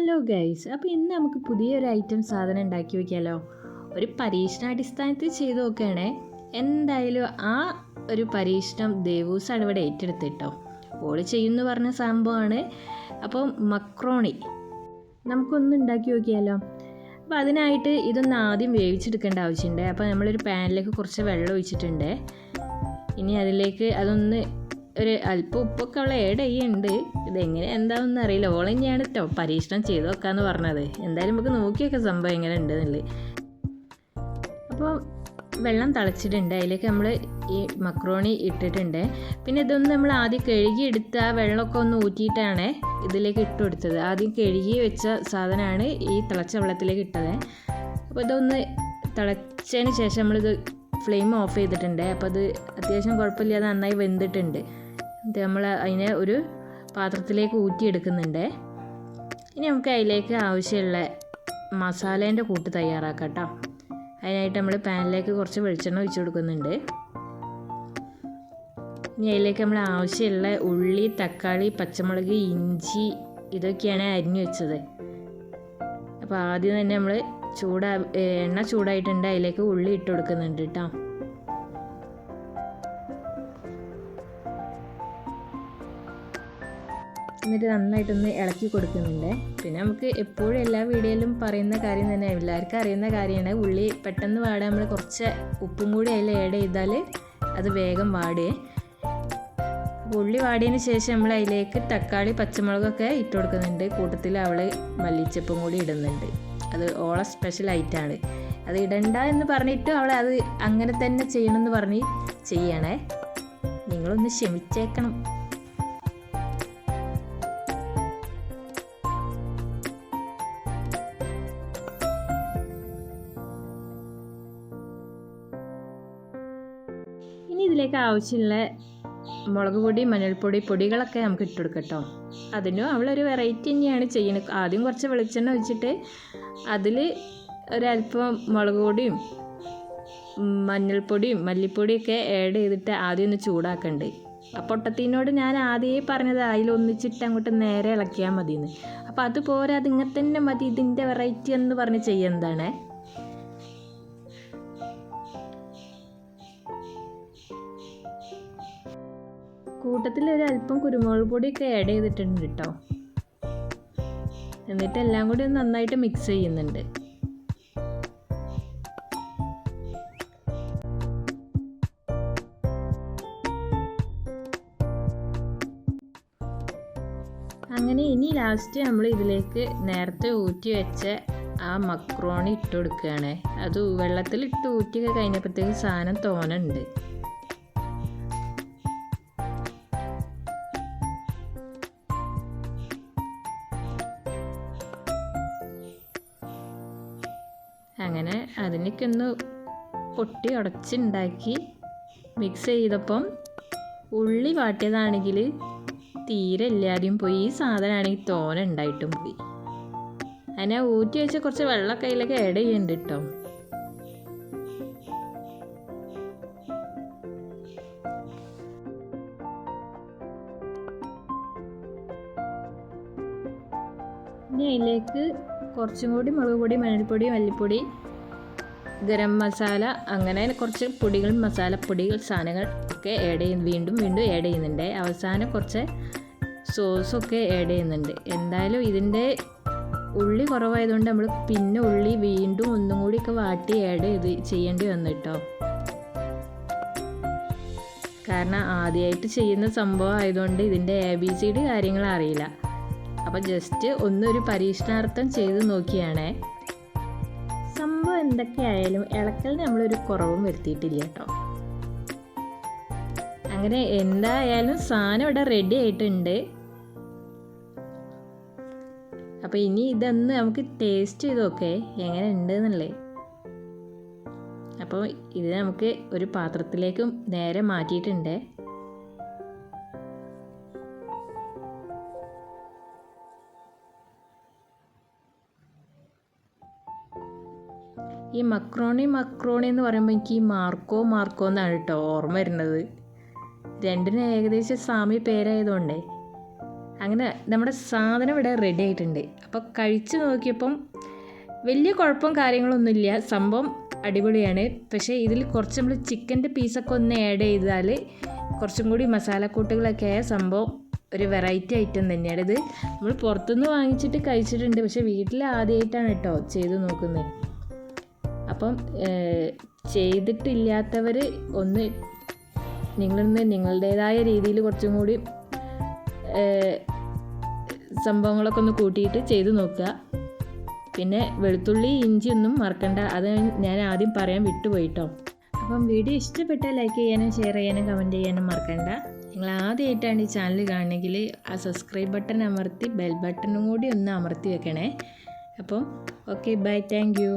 Hello guys, അപ്പോൾ ഇന്ന് നമുക്ക് പുതിയൊരു ഐറ്റം സാധനം ഉണ്ടാക്കി വയ്ക്കാമല്ലോ. ഒരു പരീക്ഷണാടിസ്ഥാനത്തിൽ ചെയ്ത് നോക്കുകയാണേ. എന്തായാലും ആ ഒരു പരീക്ഷണം ദേവൂസാണ് ഇവിടെ ഏറ്റെടുത്തിട്ടോ. ഓള് ചെയ്യുമെന്ന് പറഞ്ഞ സംഭവമാണ്. അപ്പോൾ മക്രോണി നമുക്കൊന്ന് ഉണ്ടാക്കി നോക്കിയാലോ. അപ്പോൾ അതിനായിട്ട് ഇതൊന്ന് ആദ്യം വേവിച്ചെടുക്കേണ്ട ആവശ്യമുണ്ട്. അപ്പോൾ നമ്മളൊരു പാനിലേക്ക് കുറച്ച് വെള്ളം ഒഴിച്ചിട്ടുണ്ട്. ഇനി അതിലേക്ക് അതൊന്ന് ഒരു അല്പം ഉപ്പൊക്കെ അവൾ ഏഡ് ചെയ്യുന്നുണ്ട്. ഇതെങ്ങനെ എന്താണെന്ന് അറിയില്ല. ഓൾ തന്നെയാണ് കേട്ടോ പരീക്ഷണം ചെയ്ത് നോക്കാമെന്ന് പറഞ്ഞത്. എന്തായാലും നമുക്ക് നോക്കിയൊക്കെ സംഭവം എങ്ങനെ ഉണ്ട് എന്നുള്ളത്. അപ്പോൾ വെള്ളം തിളച്ചിട്ടുണ്ട്. അതിലേക്ക് നമ്മൾ ഈ മക്രോണി ഇട്ടിട്ടുണ്ട്. പിന്നെ ഇതൊന്ന് നമ്മൾ ആദ്യം കഴുകിയെടുത്ത ആ വെള്ളമൊക്കെ ഒന്ന് ഊറ്റിയിട്ടാണ് ഇതിലേക്ക് ഇട്ട് കൊടുത്തത്. ആദ്യം കഴുകി വെച്ച സാധനമാണ് ഈ തിളച്ച വെള്ളത്തിലേക്ക് ഇട്ടത്. അപ്പോൾ ഇതൊന്ന് തിളച്ചതിന് ശേഷം നമ്മളിത് ഫ്ലെയിം ഓഫ് ചെയ്തിട്ടുണ്ട്. അപ്പോൾ അത് അത്യാവശ്യം കുഴപ്പമില്ലാതെ നന്നായി വെന്തിട്ടുണ്ട്. നമ്മൾ അതിനെ ഒരു പാത്രത്തിലേക്ക് ഊറ്റിയെടുക്കുന്നുണ്ട്. ഇനി നമുക്ക് അതിലേക്ക് ആവശ്യമുള്ള മസാലേൻ്റെ കൂട്ട് തയ്യാറാക്കാം കേട്ടോ. അതിനായിട്ട് നമ്മൾ പാനിലേക്ക് കുറച്ച് വെളിച്ചെണ്ണ ഒഴിച്ച് കൊടുക്കുന്നുണ്ട്. ഇനി അതിലേക്ക് നമ്മൾ ആവശ്യമുള്ള ഉള്ളി, തക്കാളി, പച്ചമുളക്, ഇഞ്ചി ഇതൊക്കെയാണ് അരിഞ്ഞു വെച്ചത്. അപ്പോൾ ആദ്യം തന്നെ നമ്മൾ എണ്ണ ചൂടായിട്ടുണ്ട്. അതിലേക്ക് ഉള്ളി ഇട്ട് കൊടുക്കുന്നുണ്ട് കേട്ടോ. എന്നിട്ട് നന്നായിട്ടൊന്ന് ഇളക്കി കൊടുക്കുന്നുണ്ട്. പിന്നെ നമുക്ക് എപ്പോഴും എല്ലാ വീഡിയോയിലും പറയുന്ന കാര്യം തന്നെ, എല്ലാവർക്കും അറിയുന്ന കാര്യമാണ്, ഉള്ളി പെട്ടെന്ന് വാടാൻ നമ്മൾ കുറച്ച് ഉപ്പും കൂടി അതിൽ ആഡ് ചെയ്താൽ അത് വേഗം വാടുകയെ. ഉള്ളി വാടിയതിന് ശേഷം നമ്മൾ അതിലേക്ക് തക്കാളി, പച്ചമുളകൊക്കെ ഇട്ട് കൊടുക്കുന്നുണ്ട്. കൂട്ടത്തിൽ അവൾ മല്ലിച്ചപ്പും കൂടി ഇടുന്നുണ്ട്. അത് ഓളെ സ്പെഷ്യൽ ഐറ്റമാണ്. അത് ഇടണ്ട എന്ന് പറഞ്ഞിട്ട് അവൾ അത് അങ്ങനെ തന്നെ ചെയ്യണമെന്ന് പറഞ്ഞ് ചെയ്യണേ. നിങ്ങളൊന്ന് ക്ഷമിച്ചേക്കണം. ഇനി ഇതിലേക്ക് ആവശ്യമുള്ള മുളക് പൊടി, മഞ്ഞൾപ്പൊടി, പൊടികളൊക്കെ നമുക്ക് ഇട്ട് കൊടുക്കട്ടോ. അതിനും അവളൊരു വെറൈറ്റി തന്നെയാണ് ചെയ്യുന്നത്. ആദ്യം കുറച്ച് വെളിച്ചെണ്ണ ഒഴിച്ചിട്ട് അതിൽ ഒരല്പം മുളക് പൊടിയും മഞ്ഞൾപ്പൊടിയും മല്ലിപ്പൊടിയൊക്കെ ആഡ് ചെയ്തിട്ട് ആദ്യം ഒന്ന് ചൂടാക്കണ്ട്. ആ പൊട്ടത്തിനോട് ഞാൻ ആദ്യമേ പറഞ്ഞത് അതിലൊന്നിച്ചിട്ട് അങ്ങോട്ട് നേരെ ഇളക്കിയാൽ മതിയെന്ന്. അപ്പോൾ അതുപോലെ അതിങ്ങനെ തന്നെ മതി, ഇതിൻ്റെ വെറൈറ്റി എന്ന് പറഞ്ഞ് ചെയ്യുന്നതാണ്. കൂട്ടത്തിൽ ഒരല്പം കുരുമുളക് പൊടിയൊക്കെ ആഡ് ചെയ്തിട്ടുണ്ട് കേട്ടോ. എന്നിട്ട് എല്ലാം കൂടി ഒന്ന് നന്നായിട്ട് മിക്സ് ചെയ്യുന്നുണ്ട്. അങ്ങനെ ഇനി ലാസ്റ്റ് നമ്മൾ ഇതിലേക്ക് നേരത്തെ ഊറ്റി വെച്ച ആ മക്രോണി ഇട്ട് കൊടുക്കുകയാണ്. അത് വെള്ളത്തിലിട്ട് ഊറ്റിയൊക്കെ കഴിഞ്ഞപ്പോഴത്തേക്ക് സാധനം തോനുണ്ട്. അങ്ങനെ അതിനൊക്കെ ഒന്ന് പൊട്ടി ഉടച്ചുണ്ടാക്കി മിക്സ് ചെയ്തപ്പം ഉള്ളി വാട്ടിയതാണെങ്കിൽ തീരെ ഇല്ലാതെയും പോയി. ഈ സാധനമാണെങ്കിൽ തോന ഉണ്ടായിട്ടും പോയി. അങ്ങനെ ഊറ്റി വെച്ച കുറച്ച് വെള്ളമൊക്കെ അതിലേക്ക് ആഡ് ചെയ്യുന്നുണ്ട് കേട്ടോ. ഇനി അതിലേക്ക് കുറച്ചും കൂടി മുളക് പൊടി, മഞ്ഞൾപ്പൊടി, മല്ലിപ്പൊടി, ഗരം മസാല, അങ്ങനെ കുറച്ച് പൊടികൾ, മസാലപ്പൊടികൾ, സാധനങ്ങൾ ഒക്കെ വീണ്ടും ആഡ് ചെയ്യുന്നുണ്ട്. അവസാനം കുറച്ച് സോസൊക്കെ ആഡ് ചെയ്യുന്നുണ്ട്. എന്തായാലും ഇതിൻ്റെ ഉള്ളി കുറവായതുകൊണ്ട് നമ്മൾ പിന്നെ ഉള്ളി വീണ്ടും ഒന്നും കൂടിയൊക്കെ വാട്ടി ആഡ് ചെയ്യേണ്ടി വന്നു കേട്ടോ. കാരണം ആദ്യമായിട്ട് ചെയ്യുന്ന സംഭവം ആയതുകൊണ്ട് ഇതിൻ്റെ ABCD കാര്യങ്ങൾ അറിയില്ല. അപ്പോൾ ജസ്റ്റ് ഒന്നൊരു പരീക്ഷണാർത്ഥം ചെയ്ത് നോക്കിയാണേ. സംഭവം എന്തൊക്കെയായാലും ഇളക്കലിന് നമ്മളൊരു കുറവും വരുത്തിയിട്ടില്ല കേട്ടോ. അങ്ങനെ എന്തായാലും സാധനം ഇവിടെ റെഡി ആയിട്ടുണ്ട്. അപ്പോൾ ഇനി ഇതൊന്ന് നമുക്ക് ടേസ്റ്റ് ചെയ്ത് നോക്കേ എങ്ങനെ ഉണ്ട് എന്നുള്ളത്. അപ്പോൾ ഇത് നമുക്ക് ഒരു പാത്രത്തിലേക്ക് നേരെ മാറ്റിയിട്ടുണ്ട്. ഈ മക്രോണി എന്ന് പറയുമ്പോൾ എനിക്ക് ഈ മാർക്കോ എന്നാണ് കേട്ടോ ഓർമ്മ വരുന്നത്. രണ്ടിനും ഏകദേശം സാമ്യ പേരായതുകൊണ്ടേ അങ്ങനെ നമ്മുടെ സാധനം ഇവിടെ റെഡി ആയിട്ടുണ്ട്. അപ്പോൾ കഴിച്ച് നോക്കിയപ്പം വലിയ കുഴപ്പം കാര്യങ്ങളൊന്നുമില്ല, സംഭവം അടിപൊളിയാണ്. പക്ഷേ ഇതിൽ കുറച്ച് നമ്മൾ ചിക്കൻ്റെ പീസൊക്കെ ഒന്ന് ആഡ് ചെയ്താൽ കുറച്ചും കൂടി മസാലക്കൂട്ടുകളൊക്കെ ആയ സംഭവം ഒരു വെറൈറ്റി ഐറ്റം തന്നെയാണ്. ഇത് നമ്മൾ പുറത്തുനിന്ന് വാങ്ങിച്ചിട്ട് കഴിച്ചിട്ടുണ്ട്, പക്ഷേ വീട്ടിൽ ആദ്യമായിട്ടാണ് കേട്ടോ ചെയ്ത് നോക്കുന്നത്. അപ്പം ചെയ്തിട്ടില്ലാത്തവർ ഒന്ന് നിങ്ങളൊന്ന് നിങ്ങളുടേതായ രീതിയിൽ കുറച്ചും കൂടി സംഭവങ്ങളൊക്കെ ഒന്ന് കൂട്ടിയിട്ട് ചെയ്ത് നോക്കുക. പിന്നെ വെളുത്തുള്ളി ഇഞ്ചി ഒന്നും മറക്കണ്ട, അത് ഞാൻ ആദ്യം പറയാൻ വിട്ടുപോയിട്ടോ. അപ്പം വീഡിയോ ഇഷ്ടപ്പെട്ടാൽ ലൈക്ക് ചെയ്യാനും ഷെയർ ചെയ്യാനും കമൻറ്റ് ചെയ്യാനും മറക്കണ്ട. നിങ്ങൾ ആദ്യമായിട്ടാണ് ഈ ചാനൽ കാണണമെങ്കിൽ ആ സബ്സ്ക്രൈബ് ബട്ടൺ അമർത്തി ബെൽ ബട്ടണും കൂടി ഒന്ന് അമർത്തി വെക്കണേ. അപ്പം ഓക്കെ, ബൈ, താങ്ക് യു.